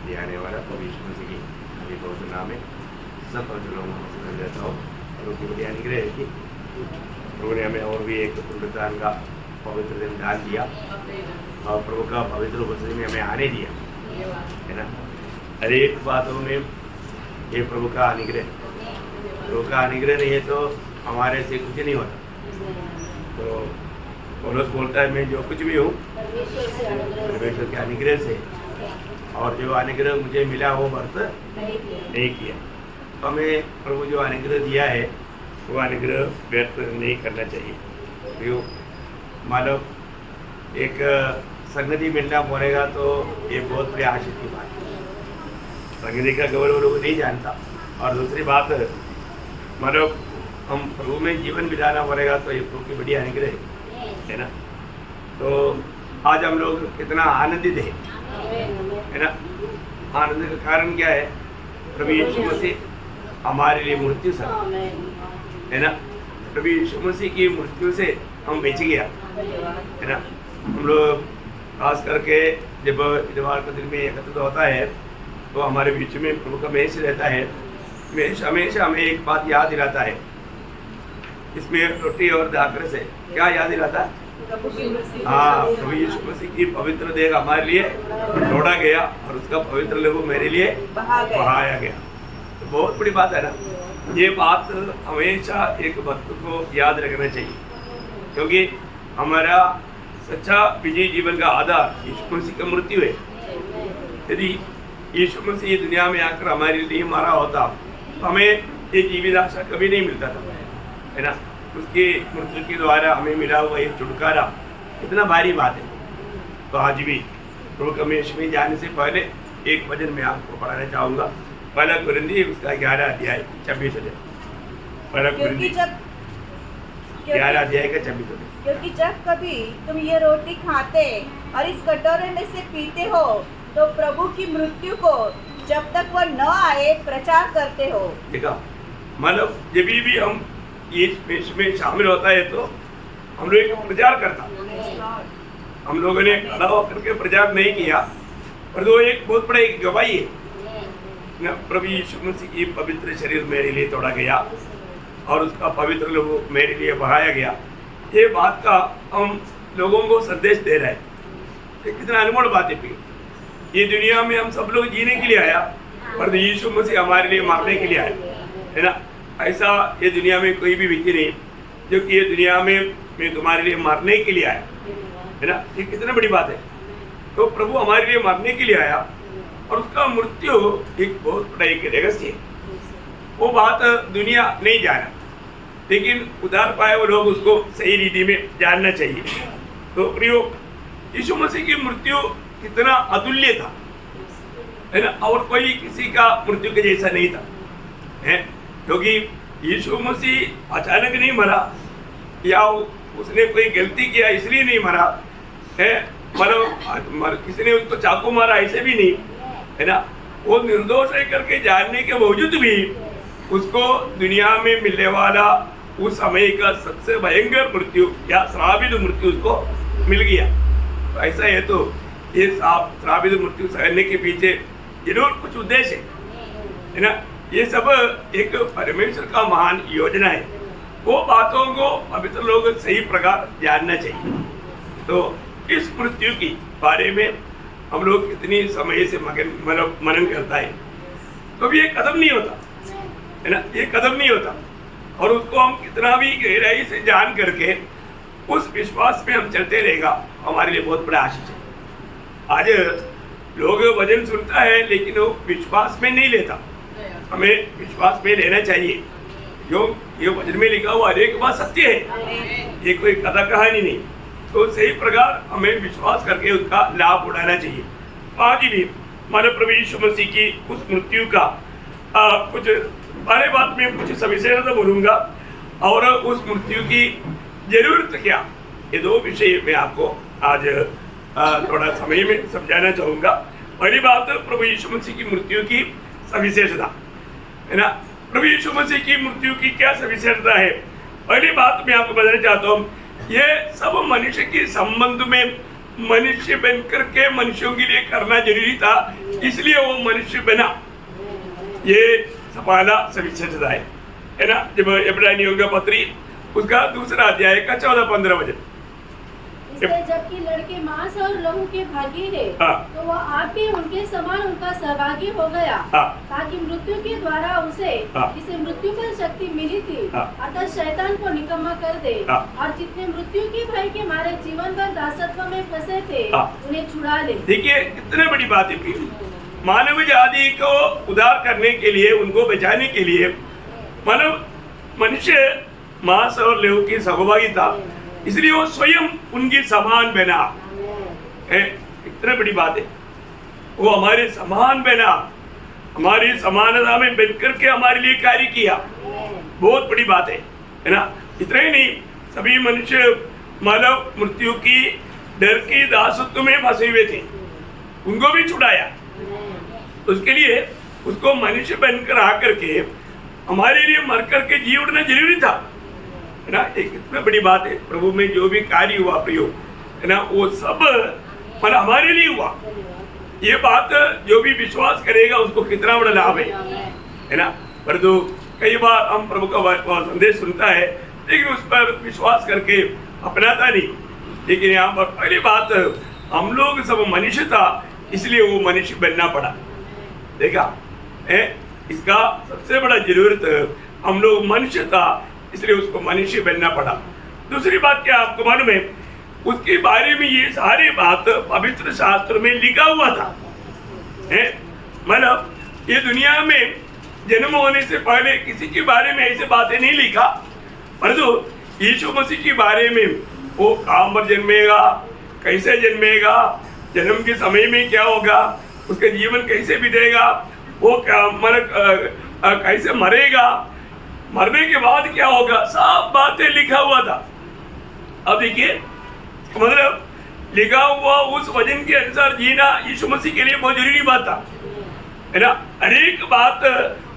लिए आने वाला प्रभु यीशु मसीह की अभी बहुत नाम है सब पवित्र लोगों को मैं देता हूँ। प्रभु की बड़ी अनुग्रह है कि प्रभु ने हमें और भी एक पुनरुत्थान का पवित्र दिन डाल दिया और प्रभु का पवित्र उपस्थिति में हमें आने दिया है ना। हर एक बातों में ये प्रभु का अनुग्रह, प्रभु का अनुग्रह नहीं है तो हमारे से कुछ नहीं होता। तो पौलुस बोलता है मैं जो कुछ भी हूँ परमेश्वर के अनुग्रह से, और जो अनुग्रह मुझे मिला वो व्यर्थ नहीं किया। तो हमें प्रभु जो अनुग्रह दिया है वो अनुग्रह व्यर्थ नहीं करना चाहिए। क्यों मानो एक संगति मिलना पड़ेगा तो ये बहुत बड़ी आशीष की बात है। संगति का गौरव लोग नहीं जानता। और दूसरी बात मानो हम प्रभु में जीवन बिताना पड़ेगा तो ये प्रभु की बड़ी अनुग्रह है ना। तो आज हम लोग कितना आनंदित है ना। आनंद का कारण क्या है? प्रभु यीशु मसीह हमारे लिए मृत्यु सह है ना। प्रभु यीशु मसीह की मृत्यु से हम बच गया है ना। हम लोग खास करके जब इतवार का दिन में एकत्रित होता है तो हमारे बीच में प्रभु का मेष रहता है। मेष हमेशा हमें एक बात याद दिलाता है। इसमें रोटी और दाखर से क्या याद दिलाता है? हाँ, प्रभु यीशु मसीह की पवित्र देह हमारे लिए तोड़ा गया और उसका पवित्र लहू मेरे लिए बहाया गया। तो बहुत बड़ी बात है ना। ये बात हमेशा एक भक्त को याद रखना चाहिए, क्योंकि हमारा सच्चा विजयी जीवन का आधार यीशु मसीह का मृत्यु है। यदि यीशु मसीह दुनिया में आकर हमारे लिए मारा होता तो हमें ये जीवित आशा कभी नहीं मिलता था है ना। उसकी मृत्यु के द्वारा हमें मिला हुआ ये छुटकारा इतना भारी बात है। तो आज भी प्रभु का मेष में जाने से पहले एक भजन मैं आपको पढ़ाना चाहूँगा। पहला कुरिन्थी उसका 11 अध्याय 26 वचन। पहला कुरिन्थी 11 अध्याय का 26 वचन। क्योंकि जब कभी तुम ये रोटी खाते और इस कटोरे में से पीते हो तो प्रभु की मृत्यु को जब तक वह न आए प्रचार करते हो। देखा, मतलब जब भी हम इसमें शामिल होता है तो हम लोग प्रचार करता। हम लोगों ने खड़ा होकर के प्रचार नहीं किया, पर वो एक बहुत बड़ा एक गवाही है। प्रभु यीशु मसीह की पवित्र शरीर मेरे लिए तोड़ा गया और उसका पवित्र लहू मेरे लिए बहाया गया। ये बात का हम लोगों को संदेश दे रहे हैं। ये कितना अनमोल बात है। ये दुनिया में हम सब लोग जीने के लिए आया, पर यीशु मसीह हमारे लिए मारने के लिए आया है ना। ऐसा ये दुनिया में कोई भी व्यक्ति नहीं जो कि ये दुनिया में मैं तुम्हारे लिए मारने के लिए आया है ना। ये कितनी बड़ी बात है। तो प्रभु हमारे लिए मारने के लिए आया और उसका मृत्यु एक बहुत बड़ा एक रहस्य है। वो बात दुनिया नहीं जाना, लेकिन उधार पाए वो लोग उसको सही रीति में जानना चाहिए। तो प्रियो, यीशु मसीह की मृत्यु कितना अतुल्य था है ना। और कोई किसी का मृत्यु के जैसा नहीं था है, क्योंकि यीशु मसीह अचानक नहीं मरा या उसने कोई गलती किया इसलिए नहीं मरा है। मतलब किसी ने उसको चाकू मारा ऐसे भी नहीं है ना। वो निर्दोष है करके जानने के बावजूद भी उसको दुनिया में मिलने वाला उस समय का सबसे भयंकर मृत्यु या श्रापित मृत्यु उसको मिल गया। तो ऐसा है तो ये श्रापित मृत्यु सहने के पीछे जरूर कुछ उद्देश्य है ना। ये सब एक परमेश्वर का महान योजना है। वो बातों को पवित्र लोग सही प्रकार जानना चाहिए। तो इस मृत्यु की बारे में हम लोग कितनी समय से मनन करता है, तो भी ये कदम नहीं होता है ना। ये कदम नहीं होता और उसको हम कितना भी गहराई से जान करके उस विश्वास में हम चलते रहेगा, हमारे लिए बहुत बड़ा आशीष है। आज लोग वचन सुनता है लेकिन वो विश्वास में नहीं लेता। हमें विश्वास में लेना चाहिए। जो ये वचन में लिखा हुआ हर एक बात सत्य है, ये कोई कथा कहानी नहीं। तो सही प्रकार हमें विश्वास करके उसका लाभ उठाना चाहिए। आज भी हमारे प्रभु यीशु मसीह की उस मृत्यु का कुछ बारे बात में कुछ सविशेषता बोलूँगा और उस मृत्यु की जरूरत क्या, ये दो विषय में आपको आज थोड़ा समय में समझाना चाहूँगा। पहली बात, प्रभु यीशु मसीह की मृत्यु की सविशेषता है ना। प्रभु यीशु मसीह की मृत्यु की क्या सविशेषता है? पहली बात मैं आपको बताना चाहता हूँ, ये सब मनुष्य के संबंध में मनुष्य बनकर के मनुष्यों के लिए करना जरूरी था, इसलिए वो मनुष्य बना। ये सपाला सविशेषता है ना। जब इब्रानियों का पत्री उसका 2 अध्याय का 14-15 वचन, इसलिए जबकि लड़के मांस और लहू के भागी है, तो वह आप भी उनके समान उनका सहभागी हो गया, ताकि मृत्यु के द्वारा उसे जिसे मृत्यु पर शक्ति मिली थी अतः शैतान को निकम्मा कर दे, और जितने मृत्यु के भय के मारे जीवन भर दासत्व में फंसे थे उन्हें छुड़ा ले। देखिए कितने बड़ी बात है। मानव जाति को उद्धार करने के लिए, उनको बचाने के लिए मानव मनुष्य मांस और लहू की सहभागी था, इसलिए वो स्वयं उनकी समान बना। इतनी बड़ी बात है, वो हमारे समान बना, हमारी समानता में बनकर के हमारे लिए कार्य किया। बहुत बड़ी बात है ना। इतना ही नहीं, सभी मनुष्य मानव मृत्यु की डर की दासत्व में फंसे हुए थे, उनको भी छुड़ाया। उसके लिए उसको मनुष्य बनकर आकर के हमारे लिए मर करके जी उठना जरूरी था, है ना। एक इतना बड़ी बात है। प्रभु में जो भी कार्य हुआ प्रयोग, है ना, वो सब मतलब हमारे लिए हुआ। ये बात जो भी विश्वास करेगा उसको कितना बड़ा लाभ है ना। परंतु कई बार हम प्रभु का संदेश सुनता है, लेकिन उस पर विश्वास करके अपनाता नहीं। लेकिन यहाँ पर पहली बात, हम लोग सब मनुष्य था, इसलिए वो मनुष्य बनना पड़ा। देखा है, इसका सबसे बड़ा जरूरत, हम लोग मनुष्य था इसलिए उसको मनुष्य बनना पड़ा। दूसरी बात क्या आपको मालूम है, उसके बारे में ये सारी बात पवित्र शास्त्र में लिखा हुआ था। मतलब ये दुनिया में जन्म होने से पहले किसी के बारे में ऐसे बातें नहीं लिखा, परंतु यीशु मसीह के बारे में वो कहाँ पर जन्मेगा, कैसे जन्मेगा, जन्म के समय में क्या होगा, उसका जीवन कैसे बीतेगा, वो क्या मतलब कैसे मरेगा, मरने के बाद क्या होगा, सब बातें लिखा हुआ था। अब देखिए, मतलब लिखा हुआ उस वचन के अनुसार जीना यीशु मसीह के लिए बहुत जरूरी बात था, है ना। अनेक बात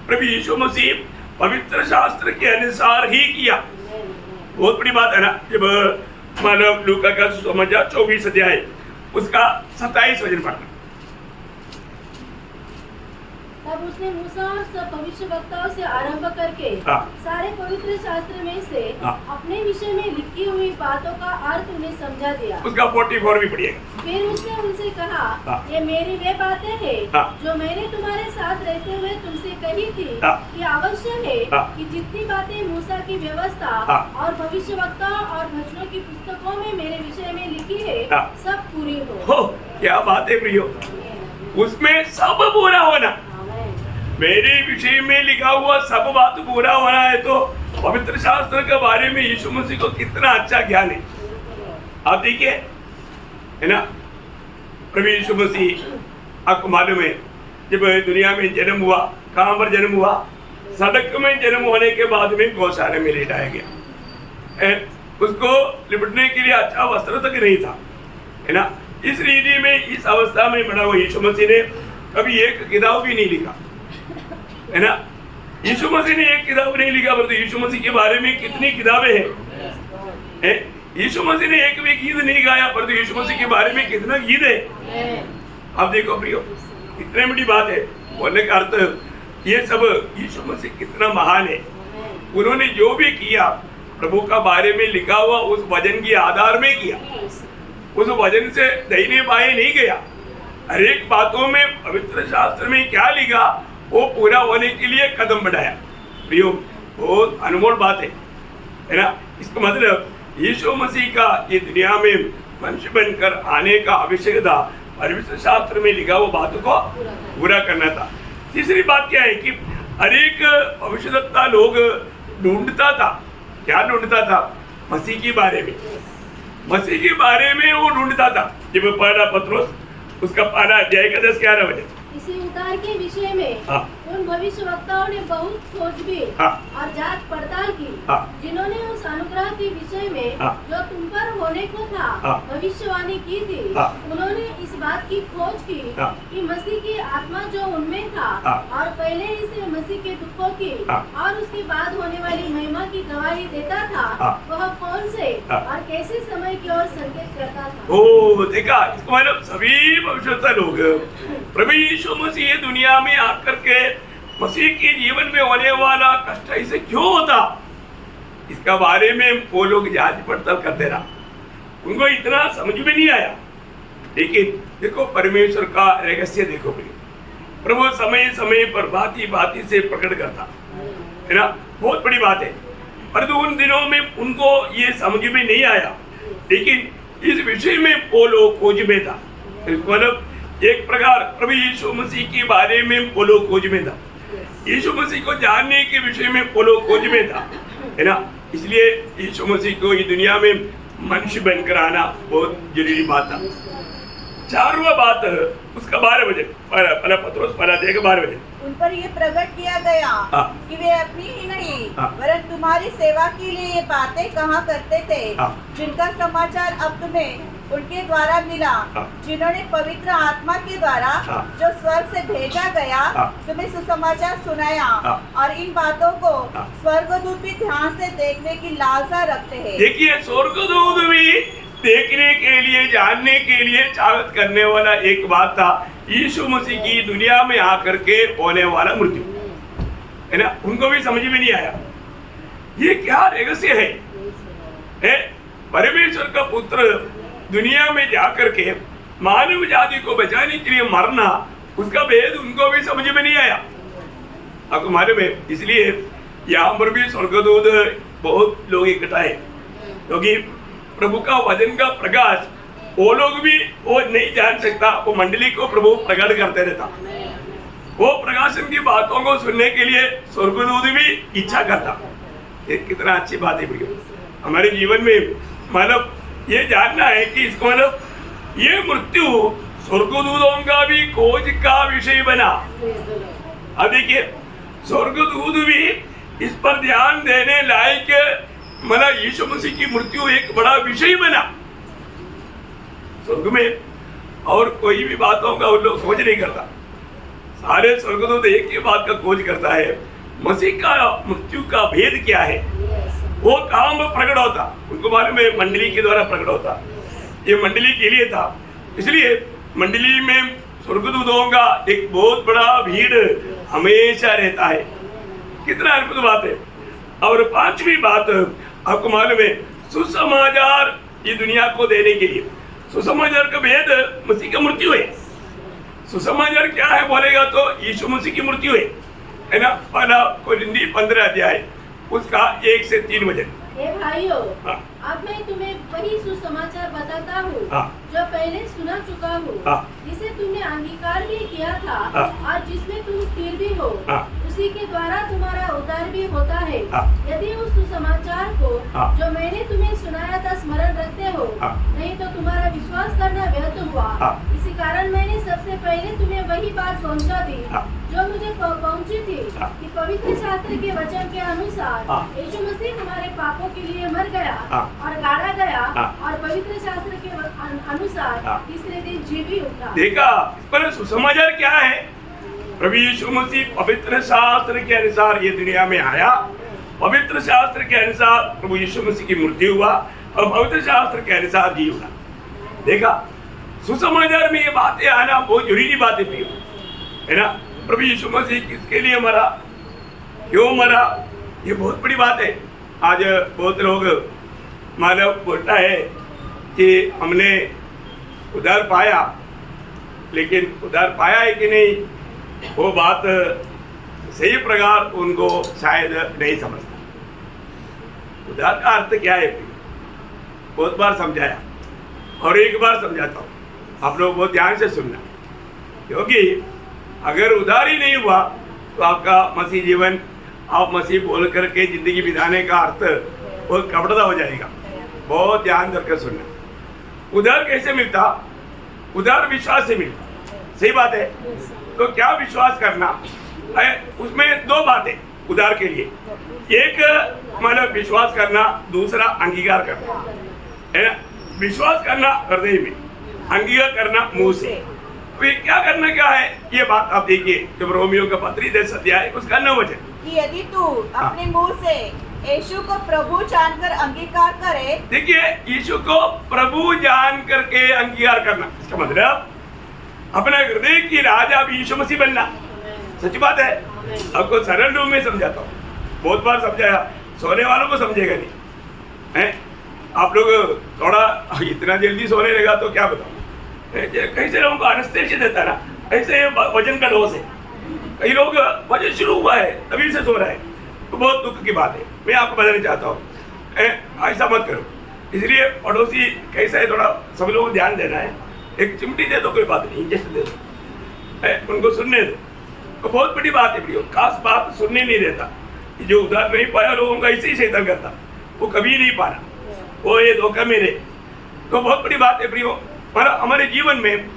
प्रभु यीशु मसीह पवित्र शास्त्र के अनुसार ही किया। बहुत बड़ी बात है ना। जब मतलब लूका का सुसमाचार 24 अध्याय उसका 27 वचन पढ़ना। तब उसने मूसा और सब भविष्यवक्ताओं से आरंभ करके सारे पवित्र शास्त्र में से अपने विषय में लिखी हुई बातों का अर्थ उन्हें समझा दिया। उसका 44 भी पढ़िएगा। फिर उसने उनसे कहा, ये मेरी वे बातें हैं जो मैंने तुम्हारे साथ रहते हुए तुमसे कही थी कि आवश्यक है कि जितनी बातें मूसा की व्यवस्था और भविष्यवक्ता और भजनों की पुस्तकों में मेरे विषय में लिखी है सब पूरी हो। क्या बात है प्रियो, उसमें सब पूरा होना। मेरे विषय में लिखा हुआ सब बात पूरा होना है, तो पवित्र शास्त्र के बारे में यीशु मसीह को कितना अच्छा ज्ञान है। आप देखिए, है ना, प्रभु यीशु मसीह आपको मालूम है जब दुनिया में जन्म हुआ, कहाँ पर जन्म हुआ, सड़क में जन्म होने के बाद में गौशाला में लेटाया गया। उसको लिपटने के लिए अच्छा वस्त्र तक नहीं था, है ना। इस रीति में, इस अवस्था में बना हुआ यीशु मसीह ने कभी एक किताब भी नहीं लिखा, है ना। यीशु मसीह ने एक किताब नहीं लिखा, परंतु यीशु मसीह के बारे में कितनी किताबें हैं। यीशु मसीह ने एक भी गीत नहीं गाया, परंतु यीशु मसीह के बारे में कितना गीत है। आप देखो प्रियो, इतनी बड़ी बात है। बोलने का अर्थ ये सब यीशु मसीह कितना महान है। उन्होंने जो भी किया प्रभु का बारे में लिखा हुआ उस वचन के आधार में किया, उस वचन से दाहिने बाएं नहीं गया। हर एक बातों में पवित्र शास्त्र में क्या लिखा वो पूरा होने के लिए कदम बढ़ाया। प्रियो, बहुत अनमोल बात है ना। इसका मतलब यीशु मसीह का ये दुनिया में मनुष्य बनकर आने का आवश्यकता पवित्र शास्त्र में लिखा हुआ बातों को पूरा करना था। तीसरी बात क्या है कि हर एक भविष्यवक्ता लोग ढूंढता था। क्या ढूंढता था? मसीह के बारे में, मसीह के बारे में वो ढूंढता था। जब पहला पत्रोस उसका 1 अध्याय का 10-11 वचन, इसी उद्धार के विषय में उन भविष्यवक्ताओं ने बहुत खोजबीन हाँ। और जांच पड़ताल की, हाँ। जिन्होंने उस अनुग्रह के विषय में हाँ। जो तुम पर होने को था हाँ। भविष्यवाणी की थी। हाँ। उन्होंने इस बात की खोज की हाँ। कि मसीह की आत्मा जो उनमें था हाँ। और पहले ही से मसीह के दुखों की हाँ। और उसके बाद होने वाली महिमा की गवाही देता था, हाँ। वह कौन से हाँ। और कैसे समय की ओर संकेत करता था। ओ देखा, इसको मतलब सभी भविष्यवक्ता लोग प्रभु यीशु मसीह दुनिया में आकर के मसीह के जीवन में होने वाला कष्ट इसे क्यों होता, इसका बारे में वो लोग जांच पड़ताल करते रहा। उनको इतना समझ में नहीं आया। लेकिन देखो परमेश्वर का रहस्य देखो, प्रभु समय समय पर भांति भांति से प्रकट करता है ना, बहुत बड़ी बात है। परंतु उन दिनों में उनको ये समझ में नहीं आया, लेकिन इस विषय में वो लोग खोज में था। मतलब एक प्रकार प्रभु यीशु मसीह के बारे में वो लोग खोज में था, यीशु मसीह को जानने के विषय में वो लोग खोज में था, है ना। इसलिए यीशु मसीह को ये दुनिया में मनुष्य बनकर आना बहुत जरूरी बात था। चारवा बात उसका 12 बजे पहला पत्रोस पहला अध्याय के 12 बजे उन पर ये प्रकट किया गया हाँ। कि वे अपनी ही नहीं हाँ। वरन तुम्हारी सेवा के लिए ये बातें कहा करते थे, हाँ। जिनका समाचार अब तुम्हें उनके द्वारा मिला, हाँ। जिन्होंने पवित्र आत्मा के द्वारा हाँ। जो स्वर्ग से भेजा गया हाँ। तुम्हें सुसमाचार सुनाया। हाँ। और इन बातों को हाँ। स्वर्गदूत भी ध्यान से देखने की लालसा रखते हैं। देखिए, स्वर्गदूत भी देखने के लिए जानने के लिए चाहत करने वाला एक बात था, यीशु मसीह की दुनिया में आकर के होने वाला मृत्यु, है ना। उनको भी समझ में नहीं आया ये क्या रहस्य है। परमेश्वर का पुत्र दुनिया में जाकर के मानव जाति को बचाने के लिए मरना, उसका भेद उनको भी समझ में नहीं आया। आपको मालूम है, इसलिए यहाँ पर भी स्वर्गदूत बहुत लोग इकट्ठा है, क्योंकि प्रभु का वचन का प्रकाश वो लोग भी वो नहीं जान सकता, वो मंडली को प्रभु प्रकट करते रहता। वो प्रकाशन की बातों को सुनने के लिए स्वर्गदूत भी इच्छा करता। ये कितना अच्छी बात है प्रियो, हमारे जीवन में मतलब ये जानना है कि इसको मतलब ये मृत्यु स्वर्गदूतों का भी खोज का विषय बना। अब देखिए, स्वर्गदूत भी इस पर ध्यान देने लायक, मतलब यीशु मसीह की मृत्यु एक बड़ा विषय बना स्वर्ग में। और कोई भी बातों का उन लोग खोज नहीं करता, सारे स्वर्गदूत एक ही बात का खोज करता है, मसीह का मृत्यु का भेद क्या है, वो काम प्रकट होता। उनको मालूम है मंडली के द्वारा प्रकट होता, ये मंडली के लिए था। इसलिए मंडली में स्वर्गदूतों का एक बहुत बड़ा भीड़ हमेशा रहता है। कितना अद्भुत बात है। और पांचवी बात आपको मालूम है, सुसमाचार ये दुनिया को देने के लिए, सुसमाचार का भेद मसीह का मृत्यु है। सुसमाचार क्या है बोलेगा तो यीशु मसीह की मृत्यु है ना। पहला कोरिन्थी 15 अध्याय उसका 1 से 3 वचन। हे भाइयों, हाँ। अब मैं तुम्हें वही सुसमाचार बताता हूँ हाँ। जो पहले सुना चुका हूँ, हाँ। जिसे तुमने अंगीकार भी किया था हाँ। और जिसमें तुम स्थिर भी हो, हाँ। उसी के द्वारा तुम्हारा उद्धार भी होता है। हाँ। यदि उस सुसमाचार को हाँ। जो मैंने तुम्हें सुनाया था स्मरण रखते हो, हाँ। नहीं तो तुम्हारा विश्वास करना व्यर्थ हुआ। हाँ। इसी कारण मैंने सबसे पहले तुम्हें वही बात पहुँचा दी हाँ। जो मुझे पहुँची थी, हाँ। कि पवित्र शास्त्र के वचन के अनुसार हाँ। यीशु मसीह हमारे पापों के लिए मर गया हाँ। और गाड़ा गया हाँ। और पवित्र शास्त्र के अनुसार हाँ। तीसरे दिन जी भी उठा। देखा, इस पर सुसमाचार क्या है। प्रभु यीशु मसीह पवित्र शास्त्र के अनुसार ये दुनिया में आया, पवित्र शास्त्र के अनुसार प्रभु यीशु मसीह की मृत्यु हुआ और पवित्र शास्त्र के अनुसार जी उठा। देखा, सुसमाचार में ये बातें आना बहुत जरूरी बात है ना। प्रभु यीशु मसीह किसके लिए मरा, क्यों मरा, ये बहुत बड़ी बात है। आज बहुत लोग मानव बोलता है कि हमने उद्धार पाया, लेकिन उद्धार पाया है कि नहीं वो बात सही प्रकार उनको शायद नहीं समझता। उद्धार का अर्थ क्या है बहुत बार समझाया और एक बार समझाता हूँ, आप लोग बहुत ध्यान से सुनना। क्योंकि अगर उद्धार ही नहीं हुआ तो आपका मसीह जीवन, आप मसीह बोल करके जिंदगी बिताने का अर्थ बहुत कपड़ा हो जाएगा। बहुत ध्यान रखकर सुनना। उद्धार कैसे मिलता? उद्धार विश्वास से मिलता। सही बात है। तो क्या विश्वास करना? उसमें दो बातें उद्धार के लिए, एक मतलब विश्वास करना, दूसरा अंगीकार करना, है ना। विश्वास करना हृदय में, अंगीकार करना मुंह से। तो ये क्या करना क्या है, ये बात आप देखिए जब रोमियो का पत्री 10 अध्याय उसका 9 वचन कि यदि तू अपने मुंह से यीशु को प्रभु जानकर अंगीकार करे। देखिए, यीशु को प्रभु जान करके अंगीकार करना, इसका मतलब अपना हृदय की राजा यीशु मसीह बनना। सच बात है, आपको सरल रूप में समझाता हूँ, बहुत बार समझाया, सोने वालों को समझेगा नहीं है। आप लोग थोड़ा इतना जल्दी सोने लगा तो क्या बताऊँ, कैसे लोगों को एनेस्थीसिया देता ना, ऐसे वजन का लॉस है। कई लोग वजन शुरू हुआ है तभी से सो रहा है, तो बहुत दुख की बात है। मैं आपको बताना चाहता हूँ ऐसा मत करो। इसलिए पड़ोसी कैसा है थोड़ा सब लोगों को ध्यान देना है। एक चिमटी दे दो, कोई बात नहीं, इंजेक्शन दे दो, उनको सुनने दो, तो बहुत बड़ी बात है प्रियो। खास बात सुनने नहीं देता, जो उधार नहीं पाया लोगों का ऐसे ही शैतान करता, वो कभी नहीं पाना, वो ये धोखा मेरे। तो बहुत बड़ी बात है प्रियो, पर हमारे जीवन में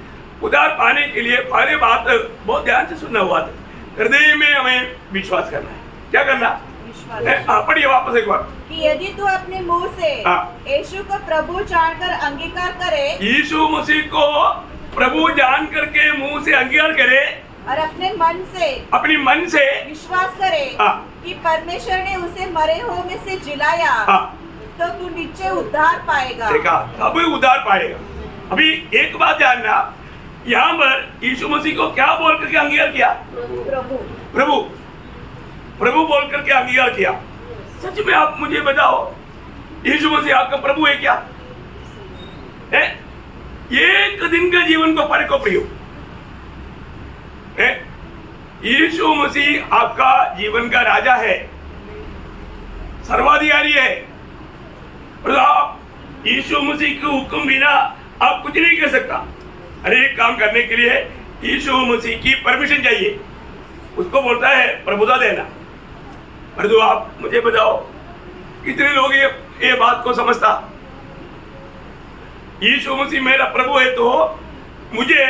उधार पाने के लिए पहले बात बहुत ध्यान से सुनना हुआ था, हृदय में हमें विश्वास करना है। क्या करना? पढ़िए वापस एक बार कि यदि तू अपने मुंह से यीशु को प्रभु जानकर अंगीकार करे, यीशु मसीह को प्रभु जान करके मुंह से अंगीकार करे, और अपने मन से विश्वास करे कि परमेश्वर ने उसे मरे हुए में से जिलाया, तो तू निश्चय उद्धार पाएगा। देखा, तब उद्धार पाएगा। अभी एक बात जानना, यहाँ पर यीशु मसीह को क्या बोल करके अंगीकार किया? प्रभु प्रभु प्रभु बोल करके अंगीकार किया। सच में आप मुझे बताओ, यीशु मसीह आपका प्रभु है क्या? है? एक दिन के जीवन को पर को प्रियो है, यीशु मसीह आपका जीवन का राजा है, सर्वाधिकारी है, और आप यीशु मसीह के हुक्म बिना आप कुछ नहीं कर सकता। हर एक काम करने के लिए यीशु मसीह की परमिशन चाहिए, उसको बोलता है प्रभुता देना। और तो आप मुझे बताओ, कितने लोग ये बात को समझता? यीशु मसीह मेरा प्रभु है तो मुझे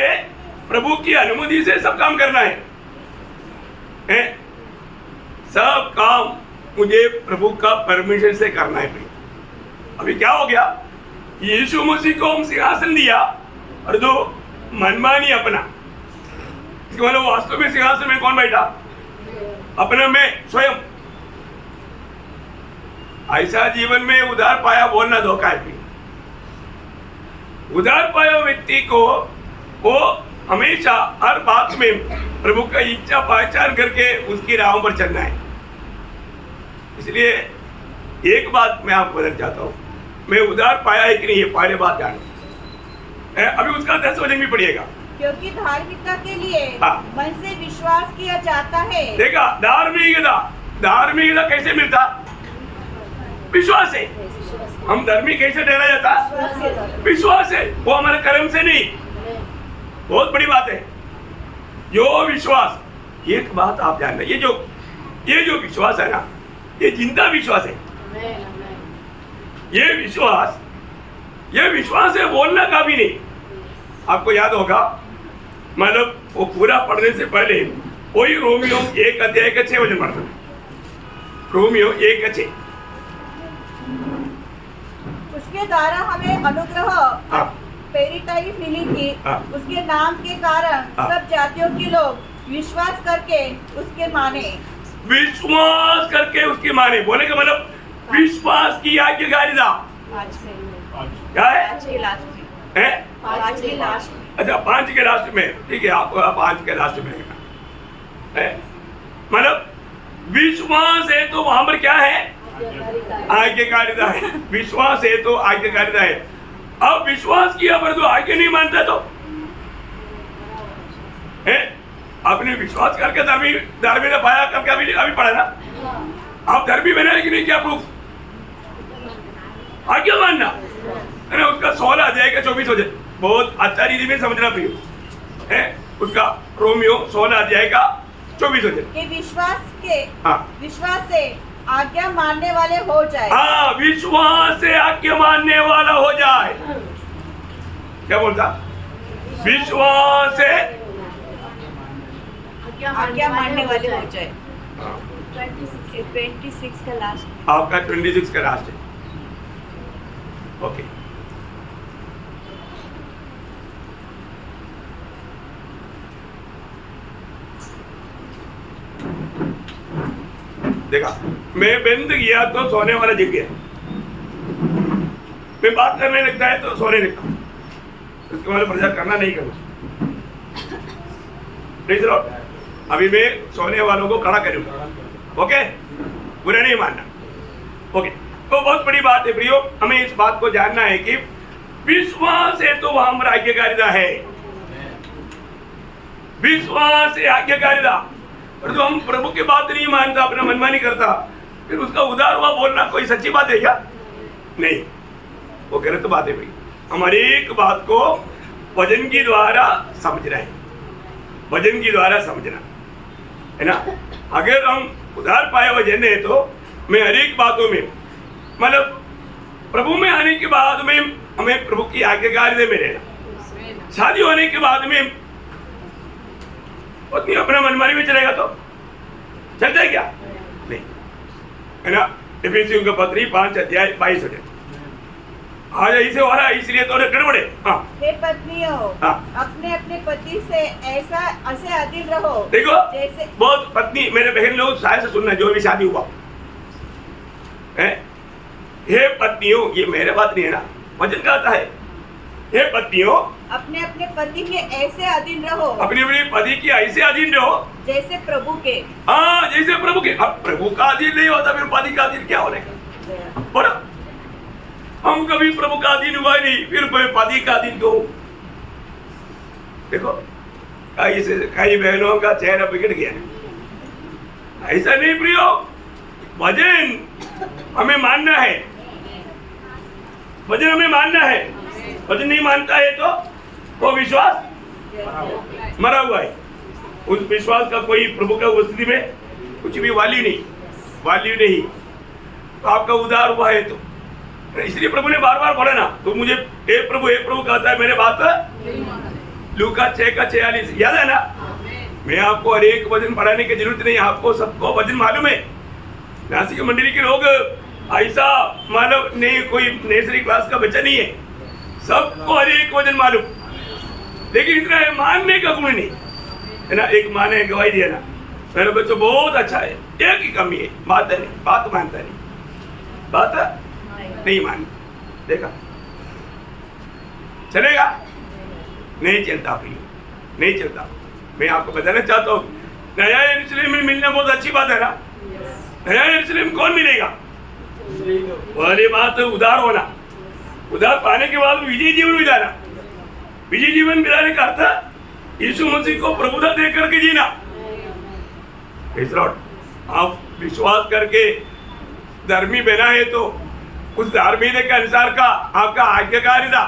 प्रभु की अनुमति से सब काम करना है? सब काम मुझे प्रभु का परमिशन से करना है। अभी क्या हो गया, यीशु मसीह को हम सिंहासन दिया और जो मनमानी अपना, मतलब वास्तव में सिंहासन में कौन बैठा? अपना मैं स्वयं। ऐसा जीवन में उधार पाया बोलना धोखा है। उधार पाया व्यक्ति को वो हमेशा हर बात में प्रभु का इच्छा पहचान करके उसकी राहों पर चलना है। इसलिए एक बात मैं आपको बताना चाहता हूँ, मैं उधार पाया है कि नहीं, ये पहले बात जानो। अभी उसका 10 वचन भी पढ़िएगा। क्योंकि धार्मिकता के लिए मन से विश्वास किया जाता है। देखा, धार्मिकता कैसे मिलता? विश्वास से। हम धर्मी कैसे ठहरा जाता? विश्वास से, वो हमारे कर्म से नहीं। बहुत बड़ी बात है जो विश्वास। एक बात आप जानना, ये जो विश्वास है ना, ये जिंदा विश्वास है। ये विश्वास है, बोलना का भी नहीं। आपको याद होगा, मतलब वो पूरा पढ़ने से पहले वही रोमियो 1 अध्याय का 6 वचन पढ़ता। रोमियो 1 का 6। उसके द्वारा हमें अनुग्रह पेरिटाई मिली थी। उसके नाम के कारण सब जातियों के लोग विश्वास करके उसके माने। विश्वास करके उसके माने, बोले का मतलब विश्वास की आज्ञाकारिता। क्या है? 5 के लास्ट। अच्छा, 5 के लास्ट में, ठीक है, आपको 5 के लास्ट में है। मतलब विश्वास है तो वहां पर क्या है? आज्ञाकारिता है। विश्वास है तो आज्ञाकारिता है। अब विश्वास किया पर तो आज्ञा नहीं मानता तो है? आपने विश्वास करके धर्मी पाया करके अभी पढ़ा ना, आप धर्मी बने कि नहीं? क्या प्रूफ? आज्ञा मानना है ना। उसका 16 अध्याय का 24 वचन बहुत अच्छा रीति में समझना प्रिय है। उसका रोमियो 16 अध्याय का 24 वचन, विश्वास से आज्ञा मानने वाले हो जाए। हाँ, विश्वास से आज्ञा मानने वाला हो जाए। क्या बोलता? विश्वास से आज्ञा मानने वाले हो जाए। हाँ, 26 का लास्ट। आपका 26 का लास्ट है। ओके, देखा, मैं बंद किया तो सोने वाला जग गया, मैं बात करने लगता है तो सोने लगता, उसके बाद प्रचार करना नहीं करना। अभी मैं सोने वालों को खड़ा करूंगा। ओके, बुरा नहीं मानना। ओके, तो बहुत बड़ी बात है प्रियो, हमें इस बात को जानना है कि विश्वास है तो वहां हमारा आज्ञाकारिता है, विश्वास है आज्ञाकारिता। और जो हम प्रभु की बात नहीं मानता, अपना मनमानी करता, फिर उसका उदार हुआ बोलना कोई सच्ची बात है क्या? नहीं, वो गलत बात है भाई। हमारी एक बात को वचन के द्वारा समझना है, वचन के द्वारा समझना है ना। अगर हम उधार पाए वचन है तो मैं हर एक बातों में, मतलब प्रभु में आने के बाद में हमें प्रभु की आज्ञाकारिता में रहना। शादी होने के बाद में पत्नी अपना मनमानी में चलेगा तो चलता है क्या? नहीं, है ना। इफिसियों का पत्री 5 अध्याय 22 वचन। आज ऐसे हो रहा है इसलिए तो गड़बड़े। हाँ, हे पत्नियों, हाँ, अपने अपने पति से ऐसे अधीन रहो। देखो, जैसे बहुत पत्नी, मेरे बहन लोग शायद से सुनना जो भी शादी हुआ है, हे पत्नियों, ये मेरे बात नहीं है ना, वचन कहता है हे पत्नियों, अपने अपने पति के ऐसे अधीन रहो, अपने अपने पति की ऐसे अधीन रहो जैसे प्रभु के। हाँ, जैसे प्रभु के। अब प्रभु का अधीन नहीं होता फिर पति का अधीन क्या होगा? बोलो, हम कभी प्रभु का अधीन हुआ नहीं, फिर कोई पति का अधीन क्यों? देखो, कई बहनों का चेहरा बिगड़ गया। ऐसा नहीं प्रियो, वचन हमें मानना है, वचन हमें मानना है। वचन नहीं मानता है तो वो विश्वास मरा हुआ है। उस विश्वास का कोई प्रभु का उपस्थिति में कुछ भी वैल्यू नहीं। तो आपका उधार हुआ है तो इसलिए प्रभु ने बार बार बोला ना, तो मुझे हे प्रभु कहता है, मेरे बात लूका 6 का 46 याद है ना। मैं आपको हर एक वचन पढ़ाने की जरूरत नहीं, आपको सबको वचन मालूम है। नासिक मंडली के लोग ऐसा मानव नहीं, कोई नर्सरी क्लास का बच्चा नहीं है, सबको हर एक वचन मालूम, लेकिन इतना है मानने का गुण नहीं है ना। एक माँ ने गवाही दिया ना, मेरा बच्चा बहुत अच्छा है, एक ही कमी है, बात मानता नहीं, बात नहीं मान। देखा, चलेगा? नहीं चलता प्रिय, नहीं चलता। मैं आपको बताना चाहता हूँ, नया यरूशलेम में मिलना बहुत अच्छी बात है ना। नया यरूशलेम कौन मिलेगा? पहली बात उदार होना, उदार पाने के बाद विजय जीवन बिताना। विजय जीवन बिताने का अर्थ यीशु मसीह को प्रभुता दे करके जीना। आप विश्वास करके धर्मी बना है तो उस धार्मिकता के अनुसार का आपका आज्ञाकारिता,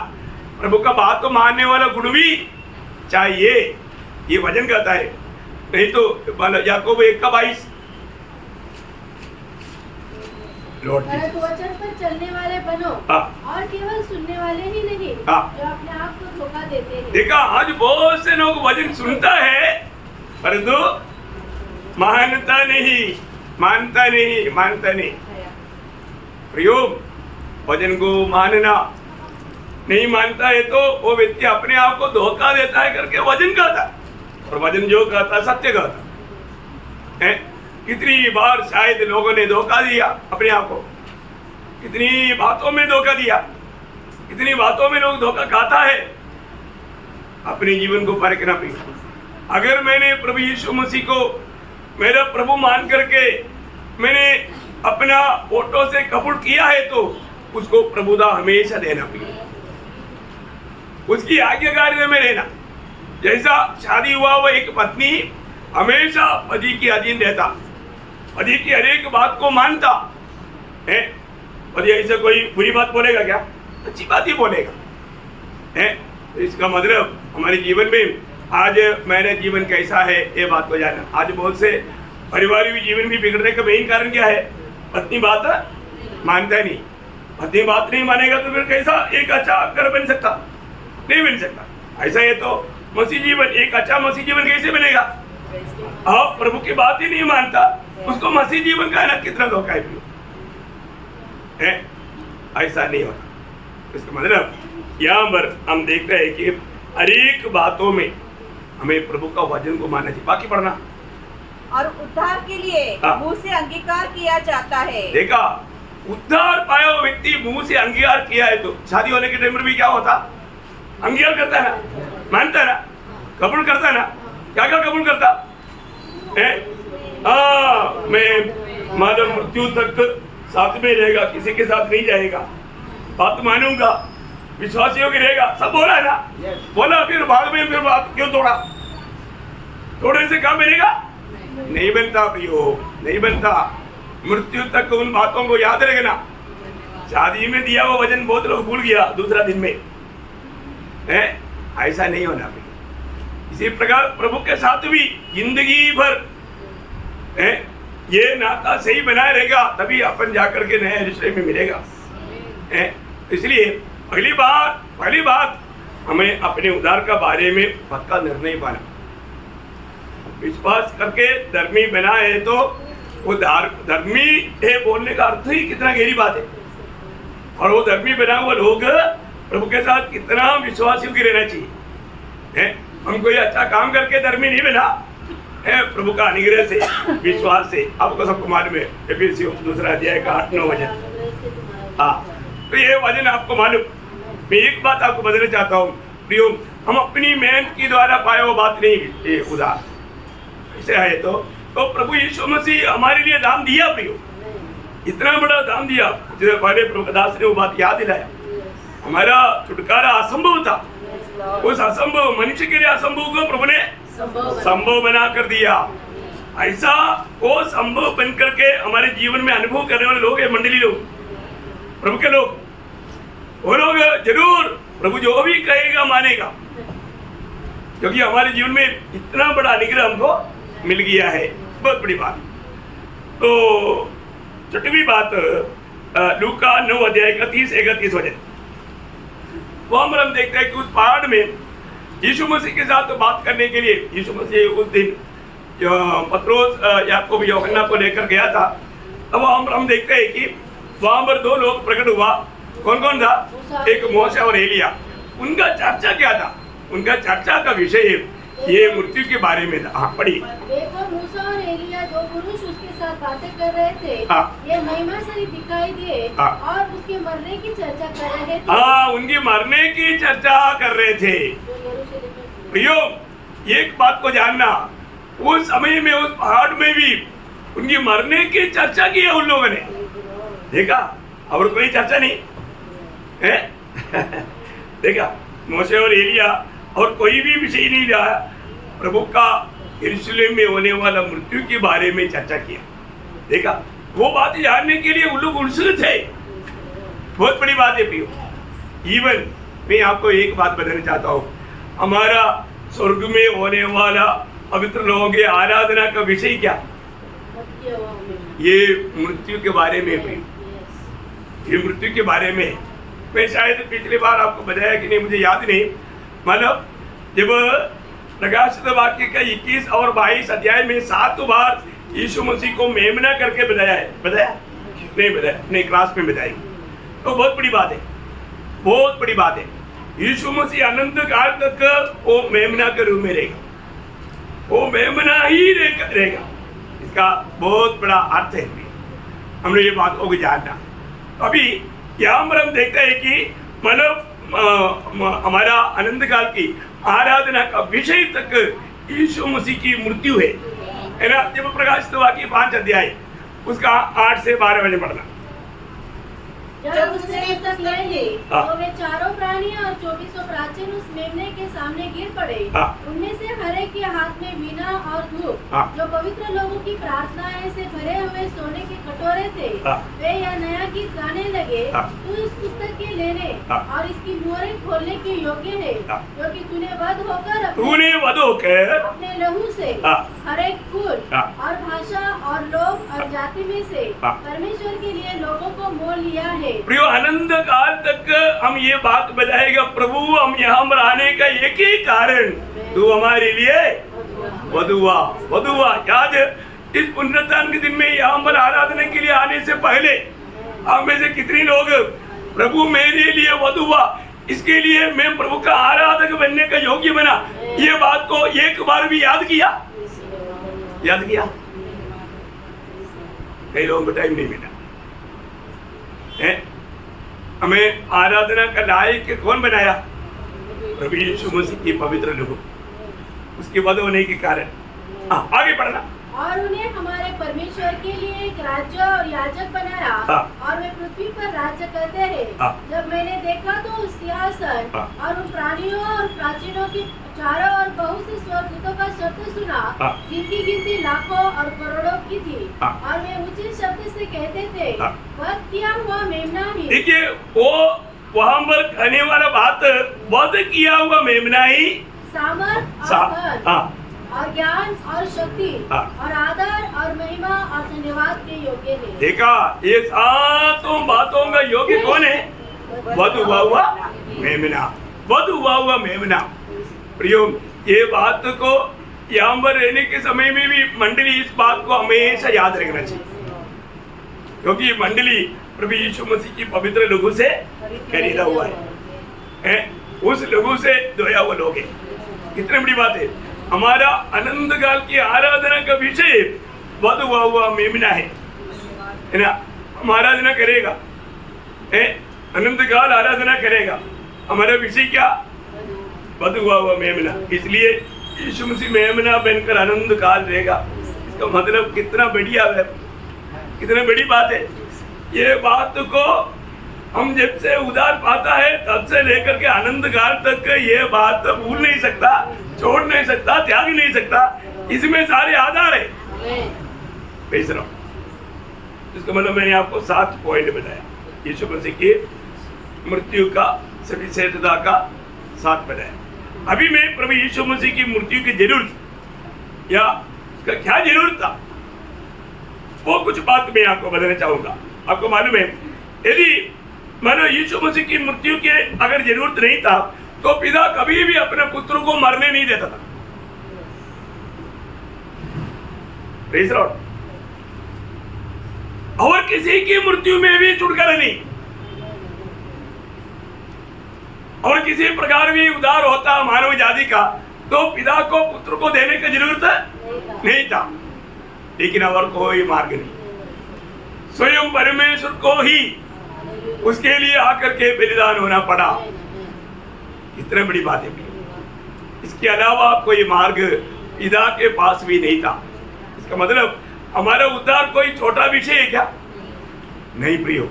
प्रभु का बात तो मानने वाला गुण भी चाहिए, ये वचन कहता है। नहीं तो याकूब 1 का 22 वचन पर चलने वाले बनो, और केवल सुनने वाले ही नहीं, जो अपने आप को धोखा देते हैं। देखा, आज बहुत से लोग वचन सुनता है परंतु मानता नहीं। प्रयोग वचन को मानना नहीं मानता है तो वो व्यक्ति अपने आप को धोखा देता है करके वचन कहता है, और वचन जो कहता सत्य कहता है। कितनी बार शायद लोगों ने धोखा दिया अपने आप को, कितनी बातों में धोखा दिया, कितनी बातों में लोग धोखा खाता है। अपने जीवन को परखना भी, अगर मैंने प्रभु यीशु मसीह को मेरा प्रभु मान करके मैंने अपना फोटो से कबूल किया है तो उसको प्रभुता हमेशा देना भी, उसकी आज्ञाकारिता में रहना। जैसा शादी हुआ वो एक पत्नी हमेशा पति की अधीन रहता, पति की हर एक बात को मानता है। पति ऐसा कोई बुरी बात बोलेगा क्या? अच्छी बात ही बोलेगा है। इसका मतलब हमारे जीवन में आज मेरा जीवन कैसा है ये बात को जानना। आज बहुत से पारिवारिक जीवन भी बिगड़ने का मेन कारण क्या है? पत्नी बात मानता नहीं। पत्नी बात नहीं मानेगा तो फिर कैसा एक अच्छा घर बन सकता? नहीं बन सकता। ऐसा है तो मसीह जीवन, एक अच्छा मसीह जीवन कैसे बनेगा? आप प्रभु की बात ही नहीं मानता, उसको मसीह जीवन का है ना कितना धोखा है, ऐसा नहीं होता। इसका मतलब यहाँ पर हम देखते हैं कि हर एक बातों में हमें प्रभु का वचन को मानना चाहिए। बाकी पढ़ना। और उद्धार के लिए मुंह से अंगीकार किया जाता है। देखा, उद्धार पाया हुआ व्यक्ति मुंह से अंगीकार किया है तो शादी होने के टाइम पर भी क्या होता, अंगीकार करता है ना, मानता है ना, कबूल करता है ना। क्या क्या कबूल करता है? मैं मानव मृत्यु तक साथ में रहेगा, किसी के साथ नहीं जाएगा, बात मानूंगा, विश्वासियों की रहेगा, सब बोला है ना। बोला फिर बाद में फिर बात क्यों तोड़ा? तोड़ने से क्या बनेगा? नहीं बनता प्रियो, नहीं बनता। मृत्यु तक उन बातों को याद रखना। शादी में दिया हुआ वचन बहुत लोग भूल गया दूसरा दिन में, है ऐसा नहीं होना प्रियो। इसी प्रकार प्रभु के साथ भी जिंदगी भर है ये नाता सही बनाए रहेगा, तभी अपन जाकर के नए रिश्ते में मिलेगा। इसलिए पहली बात हमें अपने उद्धार का बारे में पक्का निर्णय पाना। विश्वास करके धर्मी बना है तो वो धर्मी है बोलने का अर्थ ही कितना गहरी बात है। और वो धर्मी बना हुआ लोग प्रभु के साथ कितना विश्वासियों की रहना चाहिए। हम कोई अच्छा काम करके धर्मी नहीं बना है, प्रभु का अनुग्रह से, विश्वास से। आपको सबको मालूम है एफिसियों दूसरा अध्याय का 8-9 वचन। हाँ, तो ये वचन आपको मालूम। मैं एक बात आपको बताना चाहता हूँ प्रियो, हम अपनी मेहनत के द्वारा पाया वो बात नहीं उदार ऐसे है तो प्रभु यीशु मसीह हमारे लिए दाम दिया प्रियो, इतना बड़ा दाम दिया। जिसे पहले प्रभु दास ने वो बात याद दिलाया, हमारा छुटकारा असंभव था, उस असंभव मनुष्य के लिए असंभव को प्रभु ने संभव बना कर दिया। ऐसा वो संभव बन करके हमारे जीवन में अनुभव करने वाले लोग हैं, मंडली लोग, प्रभु के लोग, वो लोग जरूर प्रभु जो भी कहेगा मानेगा, क्योंकि हमारे जीवन में इतना बड़ा अनुग्रह हमको मिल गया है। बहुत बड़ी बात। तो छठवीं बात लूका 9 अध्याय का 30-31 वचन, वहां पर हम देखते हैं कि उस पहाड़ में यीशु मसीह के साथ बात करने के लिए यीशु मसीह उस दिन पत्रोस याकूब यूहन्ना को लेकर गया था। अब हम देखते हैं कि वहां पर 2 लोग प्रकट हुआ। कौन कौन था? एक मूसा और एलिया। उनका चर्चा क्या था? उनका चर्चा का विषय ये मृत्यु के बारे में था। हाँ, पढ़िए। देखो, मूसा और एलिया 2 पुरुष उसके साथ बातें कर रहे थे। ये महिमा से दिखाई दिए और उसके मरने की चर्चा कर रहे थे। हाँ, उनकी मरने की चर्चा कर रहे थे। प्रियो, एक बात को जानना, उस समय में उस पहाड़ में भी उनकी मरने की चर्चा की है उन लोगों ने। देखा, और कोई चर्चा नहीं है। देखा, मूसा और एलिया और कोई भी विषय नहीं रहा, प्रभु का यरूशलेम में होने वाला मृत्यु के बारे में चर्चा किया। देखा, वो बात जानने के लिए उन लोग उत्सुक थे। बहुत बड़ी बात है प्रियो। इवन मैं आपको एक बात बताना चाहता हूँ, हमारा स्वर्ग में होने वाला पवित्र लोगों के आराधना का विषय क्या? ये मृत्यु के बारे में प्रियो, ये मृत्यु के बारे में। मैं शायद पिछली बार आपको बताया कि नहीं, मुझे याद नहीं। मतलब जब प्रकाशित वाक्य का 21 और 22 अध्याय में 7 बार यीशु मसीह को मेमना करके बताया नहीं बताया, नहीं क्लास में बताई। तो बहुत बड़ी बात है, बहुत बड़ी बात है। यीशु मसीह अनंत काल तक वो मेमना के रूप में रहेगा, वो मेमना ही रहेगा। इसका बहुत बड़ा अर्थ है, हमने ये बात को जानना। अभी यहाँ पर हम देखते हैं कि मतलब हमारा अनंत काल की आराधना का विषय तक यीशु मसीह की मृत्यु है ना। जब प्रकाशित वाक्य 5 अध्याय उसका 8 से 12 वचन पढ़ना। जब उसने पुस्तक ले ली तो वे चारों प्राणी और 2400 प्राचीन उस मेमने के सामने गिर पड़े। उनमें से हर एक के हाथ में वीणा और धूप जो पवित्र लोगों की प्रार्थनाएं से भरे हुए सोने के कटोरे थे, वे यह नया गीत गाने लगे, तू इस पुस्तक के लेने और इसकी मोहरें खोलने के योग्य है, क्योंकि तूने वध होकर अपने लहू से हर एक कुल और भाषा और लोग और जाति में से परमेश्वर के लिए लोगों को मोल लिया है। प्रियो, अनंत काल तक हम ये बात बताएगा, प्रभु हम यहाँ पर आने का एक ही कारण, तू हमारे लिए वधुआ वधुआ। आज इस पुनरुत्थान के दिन में यहाँ पर आराधना के लिए आने से पहले हम में से कितने लोग प्रभु मेरे लिए वधुआ, इसके लिए मैं प्रभु का आराधक बनने का योग्य बना, ये बात को एक बार भी याद किया? कई लोगों को टाइम नहीं मिला है। हमें आराधना का लायक कौन बनाया? प्रभु यीशु मसीह की पवित्र लहू, उसके वध होने के कारण। आगे बढ़ना। और उन्हें हमारे परमेश्वर के लिए एक राज्य और याजक बनाया, और वे पृथ्वी पर राज्य करते रहे। जब मैंने देखा तो उस सिंहासन और उन प्राणियों और प्राचीनों की चारों और बहुत से स्वर्गदूतों का शब्द सुना, जिनकी गिनती लाखों और करोड़ों की थी, और वे ऊंचे शब्द से कहते थे, वध किया हुआ मेमना ही। देखिए, वो वहाँ पर कहने वाला बात, वध किया हुआ मेमना ही सामर्थ और धन और ज्ञान और शक्ति और आदर और महिमा और धन्यवाद के योग्य है। देखा, ये सातों बातों का योग्य कौन है? वध हुआ मेमना, वध हुआ मेमना। प्रियो, ये बात को यहाँ पर रहने के समय में भी मंडली इस बात को हमेशा याद रखना चाहिए, क्योंकि मंडली प्रभु यीशु मसीह की पवित्र लहू से खरीदा हुआ है, उस लहू से धोया हुआ लोग है। कितनी बड़ी बात है। हमारा अनंत काल की आराधना का विषय वध हुआ मेमना है ना। हम आराधना करेगा, अनंत काल आराधना करेगा। हमारा विषय क्या? वध हुआ मेमना। इसलिए यीशु मसीह मेमना बनकर अनंत काल रहेगा। इसका मतलब कितना बढ़िया है, कितना बड़ी बात है। ये बात को हम जब से उधार पाता है तब से लेकर के अनंत काल तक ये बात भूल नहीं सकता, छोड़ नहीं सकता, त्याग नहीं सकता। इसमें सारे आधार है। इसका मतलब मैंने आपको 7 पॉइंट बताया, यीशु मसीह की मृत्यु का सविशेषता का 7 बताया। अभी मैं प्रभु यीशु मसीह की मृत्यु की जरूरत या उसका क्या जरूरत था, वो कुछ बात मैं आपको बताना चाहूंगा। आपको मालूम है, यदि मानो यीशु मसीह की मृत्यु के अगर जरूरत नहीं था तो पिता कभी भी अपने पुत्र को मरने नहीं देता था। Praise Lord. और किसी की मृत्यु में भी छुटकारा नहीं, और किसी प्रकार भी उद्धार होता मानव जाति का तो पिता को पुत्र को देने की जरूरत नहीं था। लेकिन और कोई मार्ग नहीं, स्वयं परमेश्वर को ही उसके लिए आकर के बलिदान होना पड़ा। इतनी बड़ी बात है। इसके अलावा कोई मार्ग पिता के पास भी नहीं था। इसका मतलब हमारा उद्धार कोई छोटा विषय है क्या? नहीं प्रियो,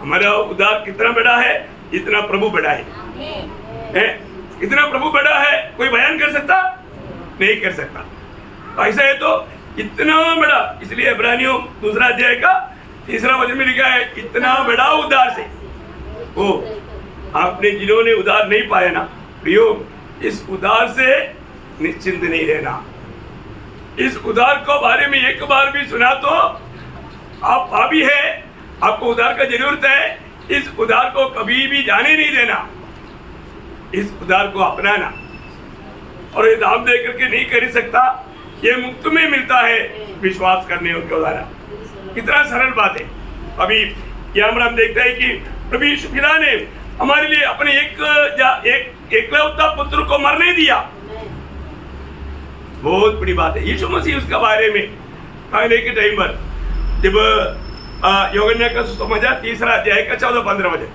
हमारा उद्धार कितना बड़ा है, इतना प्रभु बड़ा है। इतना प्रभु बड़ा है, कोई बयान कर सकता? नहीं कर सकता। ऐसा है तो इतना बड़ा, इसलिए इब्रानियों 2 अध्याय का 3 वचन में लिखा है, इतना बड़ा उद्धार से वो आपने जिन्होंने उद्धार नहीं पाया ना प्रियो, इस उद्धार से निश्चिंत नहीं रहना। इस उद्धार को बारे में एक बार भी सुना तो आप पापी है, आपको उद्धार का जरूरत है। इस उद्धार को कभी भी जाने नहीं देना, इस उद्धार को अपनाना। और ये दाम दे करके नहीं कर सकता, ये मुफ्त में मिलता है विश्वास करने के द्वारा। कितना सरल बात है। अभी यहाँ पर हम देखते हैं कि प्रभु यीशु पिता ने हमारे लिए अपने एकलौता पुत्र को मरने दिया। बहुत बड़ी बात है। यीशु मसीह उसका बारे में पहले के टाइम पर जब यूहन्ना का सुसमाचार 3 अध्याय का 14-15 वचन,